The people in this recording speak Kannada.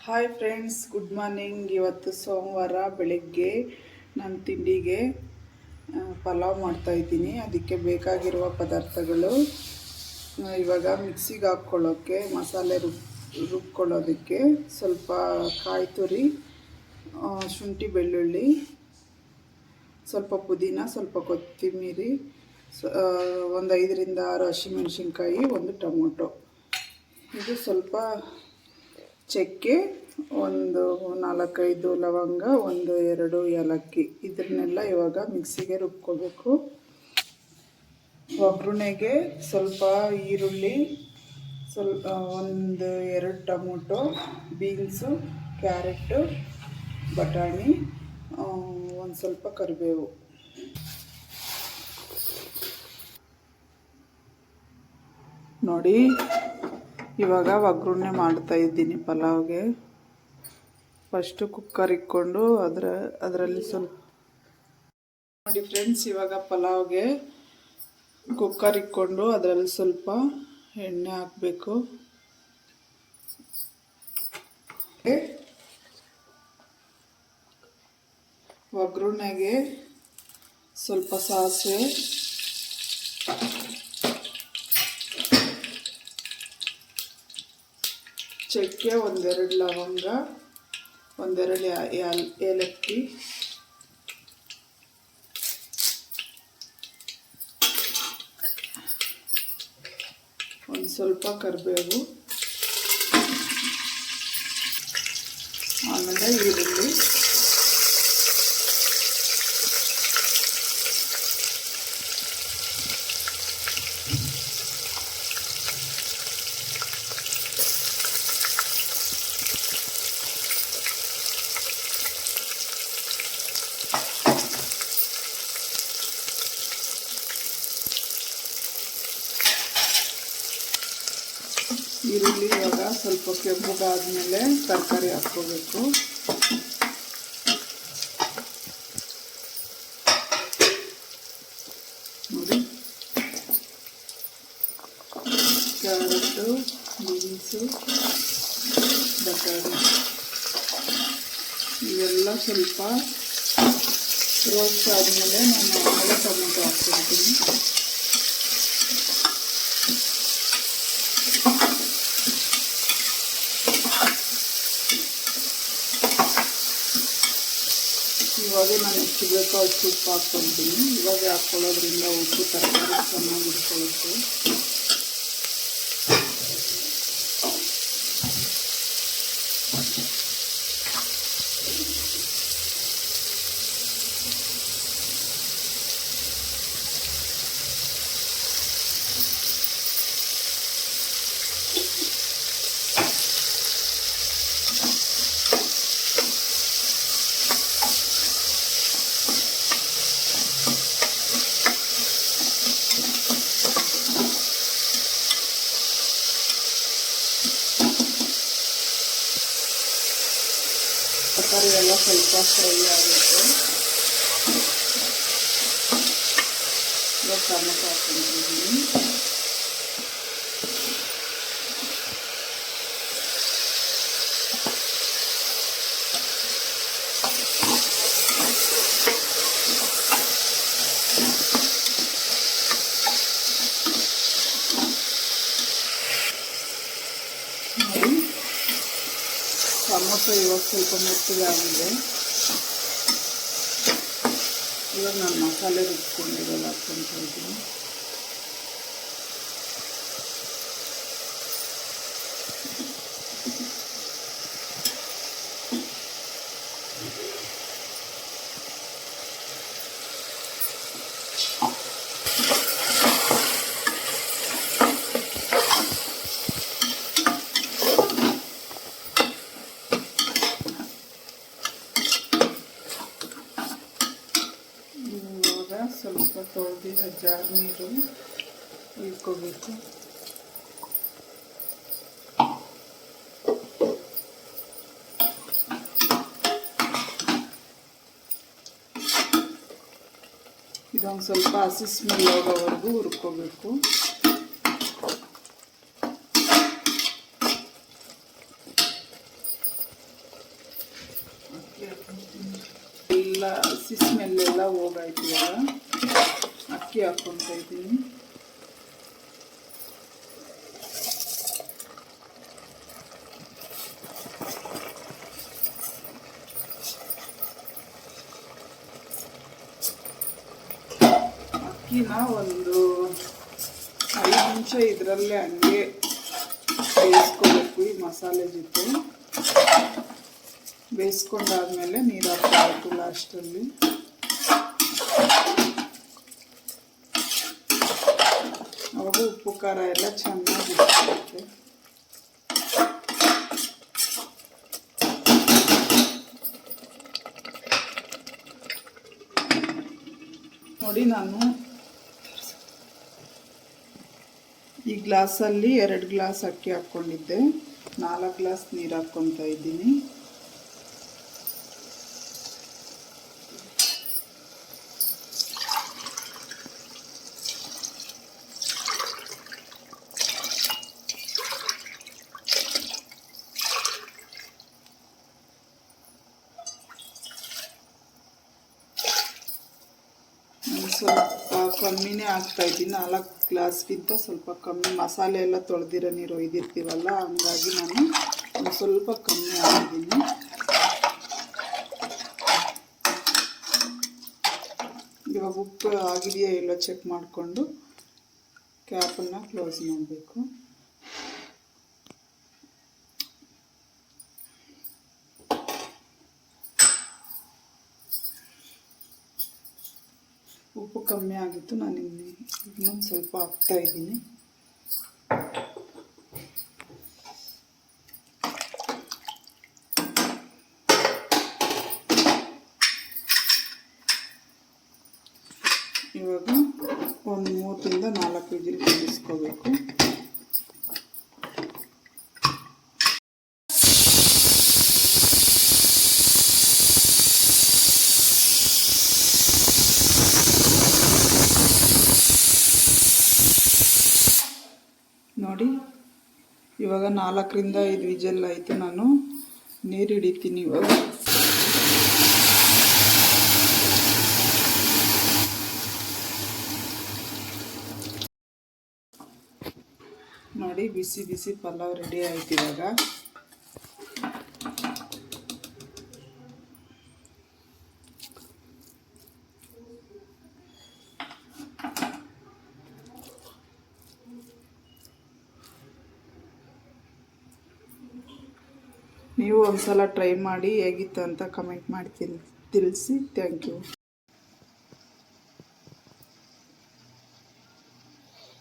Hi friends, good morning. ಇವತ್ತು ಸೋಮವಾರ ಬೆಳಗ್ಗೆ ನಾನು ತಿಂಡಿಗೆ ಪಲಾವ್ ಮಾಡ್ತಾಯಿದ್ದೀನಿ. ಅದಕ್ಕೆ ಬೇಕಾಗಿರುವ ಪದಾರ್ಥಗಳು ಇವಾಗ ಮಿಕ್ಸಿಗೆ ಹಾಕ್ಕೊಳ್ಳೋಕ್ಕೆ, ಮಸಾಲೆ ರುಬ್ಕೊಳ್ಳೋದಕ್ಕೆ ಸ್ವಲ್ಪ ಕಾಯಿ ತುರಿ, ಶುಂಠಿ ಬೆಳ್ಳುಳ್ಳಿ, ಸ್ವಲ್ಪ ಪುದೀನ, ಸ್ವಲ್ಪ ಕೊತ್ತಂಬರಿ, ಒಂದು 5ರಿಂದ 6 ಹಸಿಮೆಣಸಿನ್ಕಾಯಿ, ಒಂದು ಟೊಮೊಟೊ. ಇದು ಸ್ವಲ್ಪ ಚಕ್ಕೆ, ಒಂದು 4-5 ಲವಂಗ, 1-2 ಏಲಕ್ಕಿ. ಇದನ್ನೆಲ್ಲ ಇವಾಗ ಮಿಕ್ಸಿಗೆ ರುಬ್ಕೋಬೇಕು. ಒಗ್ಗರಣೆಗೆ ಸ್ವಲ್ಪ ಈರುಳ್ಳಿ, ಸ್ವಲ್ಪ 1-2 ಟೊಮೊಟೊ, ಬೀನ್ಸು, ಕ್ಯಾರೆಟು, ಬಟಾಣಿ, ಒಂದು ಸ್ವಲ್ಪ ಕರಿಬೇವು. ನೋಡಿ, ಇವಾಗ ಒಗ್ಗರಣೆ ಮಾಡ್ತಾಯಿದ್ದೀನಿ ಪಲಾವ್ಗೆ. ಫಸ್ಟು ಕುಕ್ಕರ್ ಇಟ್ಕೊಂಡು ಅದರಲ್ಲಿ ಸ್ವಲ್ಪ ನೋಡಿ ಫ್ರೆಂಡ್ಸ್, ಇವಾಗ ಪಲಾವ್ಗೆ ಕುಕ್ಕರ್ ಇಟ್ಕೊಂಡು ಅದರಲ್ಲಿ ಸ್ವಲ್ಪ ಎಣ್ಣೆ ಹಾಕಬೇಕು. ಒಗ್ಗರಣೆಗೆ ಸ್ವಲ್ಪ ಸಾಸಿವೆ, ಚಕ್ಕೆ, 1-2 ಲವಂಗ, 1-2 ಏಲಕ್ಕಿ, ಒಂದು ಸ್ವಲ್ಪ ಕರಿಬೇವು, ಆಮೇಲೆ ಈರುಳ್ಳಿ, ಈರುಳ್ಳಿ ಇವಾಗ ಸ್ವಲ್ಪ ಕೆಂಪಗಾದ್ಮೇಲೆ ತರಕಾರಿ ಹಾಕ್ಕೋಬೇಕು. ನೋಡಿ, ಕ್ಯಾರೆಟು, ಬೀನ್ಸು, ಬಟಾಣಿ ಇವೆಲ್ಲ ಸ್ವಲ್ಪ ರೋಸ್ಟ್ ಆದಮೇಲೆ ನಾನು ಆಮೇಲೆ ಟೊಮೊಟೊ ಹಾಕ್ಕೊಳ್ತೀನಿ. ಇವಾಗ ನಾನು ಎಷ್ಟು ಬೇಕೋ ಅಷ್ಟು ಉಪ್ಪು ಹಾಕ್ಕೊಳ್ತೀನಿ. ಇವಾಗ ಹಾಕ್ಕೊಳ್ಳೋದ್ರಿಂದ ಉಪ್ಪು ತರಕಾರಿ ಚೆನ್ನಾಗಿ ಹಿಡ್ಕೊಳ್ಳುತ್ತೆ. ತರಕಾರಿ ಎಲ್ಲ ಸ್ವಲ್ಪ ಫ್ರೈ ಆಗುತ್ತೆ. ಇವಾಗ ಟೊಮೊಟೊ ಹಾಕ್ಕೊಂಡಿದ್ದೀನಿ. ಟೊಮೊಟೊ ಇವಾಗ ಸ್ವಲ್ಪ ಮೆತ್ತಗೆ ಆಗಿದೆ. ಇವಾಗ ನಾನು ಮಸಾಲೆ ರುಬ್ಕೊಂಡಿರೋಲ್ಲ ಹಾಕ್ಕೊಳ್ತಾ ಇದ್ದೀನಿ. ಸ್ವಲ್ಪ ತೊಳೆದಿರೋ ಜಾರ್ ನೀರು ಇಟ್ಕೋಬೇಕು. ಇದೊಂದು ಸ್ವಲ್ಪ ಹಸಿ ಸ್ಮೆಲ್ ಹೋಗೋವರೆಗೂ ಹುರ್ಕೋಬೇಕು. ಹಾಕ್ಕೊಂತೀನಿ. ಎಲ್ಲ ಹಸಿ ಸ್ಮೆಲ್ಲೆಲ್ಲ ಹೋಗಾಯ್ತು. ಇವಾಗ ಅಕ್ಕಿ ಹಾಕ್ಕೊತಾ ಇದ್ದೀನಿ. ಅಕ್ಕಿನ ಒಂದು 5 ನಿಮಿಷ ಇದರಲ್ಲೇ ಹಂಗೆ ಬೇಯಿಸ್ಕೋಬೇಕು. ಈ ಮಸಾಲೆ ಜೊತೆ ಬೇಯಿಸ್ಕೊಂಡಾದ್ಮೇಲೆ ನೀರು ಹಾಕಬೇಕು ಲಾಸ್ಟಲ್ಲಿ. ಅವಾಗ ಉಪ್ಪು ಖಾರ ಎಲ್ಲ ಚೆನ್ನಾಗಿ ಇರುತ್ತೆ. ನೋಡಿ, ನಾನು ಈ ಗ್ಲಾಸಲ್ಲಿ 2 ಗ್ಲಾಸ್ ಅಕ್ಕಿ ಹಾಕ್ಕೊಂಡಿದ್ದೆ. 4 ಗ್ಲಾಸ್ ನೀರು ಹಾಕ್ಕೊತಾ ಇದ್ದೀನಿ. ಸ್ವಲ್ಪ ಕಮ್ಮಿನೇ ಹಾಕ್ತಾಯಿದ್ದೀನಿ. 4 ಗ್ಲಾಸ್ಗಿಂತ ಸ್ವಲ್ಪ ಕಮ್ಮಿ. ಮಸಾಲೆ ಎಲ್ಲ ತೊಳೆದಿರೋ ನೀರು ಒಯ್ದಿರ್ತೀವಲ್ಲ, ಹಂಗಾಗಿ ನಾನು ಒಂದು ಸ್ವಲ್ಪ ಕಮ್ಮಿ ಹಾಕಿದ್ದೀನಿ. ಇವಾಗ ಉಪ್ಪು ಆಗಿದೆಯೋ ಇಲ್ಲೋ ಚೆಕ್ ಮಾಡಿಕೊಂಡು ಕ್ಯಾಪನ್ನು ಕ್ಲೋಸ್ ಮಾಡಬೇಕು. ಉಪ್ಪು ಕಮ್ಮಿ ಆಗಿತ್ತು, ನಾನು ಇನ್ನೊಂದು ಸ್ವಲ್ಪ ಹಾಕ್ತಾಯಿದ್ದೀನಿ. ಇವಾಗ ಒಂದು 3 ರಿಂದ 4 ವಿಜಿಲ್ ಕೂಗಿಸ್ಕೋಬೇಕು. ನೋಡಿ, ಇವಾಗ 4 ರಿಂದ 5 ವಿಜಲ್ ಆಯಿತು. ನಾನು ನೀರು ಹಿಡಿತೀನಿ ಇವಾಗ. ನೋಡಿ, ಬಿಸಿ ಬಿಸಿ ಪಲಾವ್ ರೆಡಿ ಆಯ್ತು. ಇವಾಗ ನೀವು ಒಂದ್ಸಲ ಟ್ರೈ ಮಾಡಿ ಹೇಗಿತ್ತು ಅಂತ ಕಮೆಂಟ್ ಮಾಡಿ ತಿಳಿಸಿ. Thank you.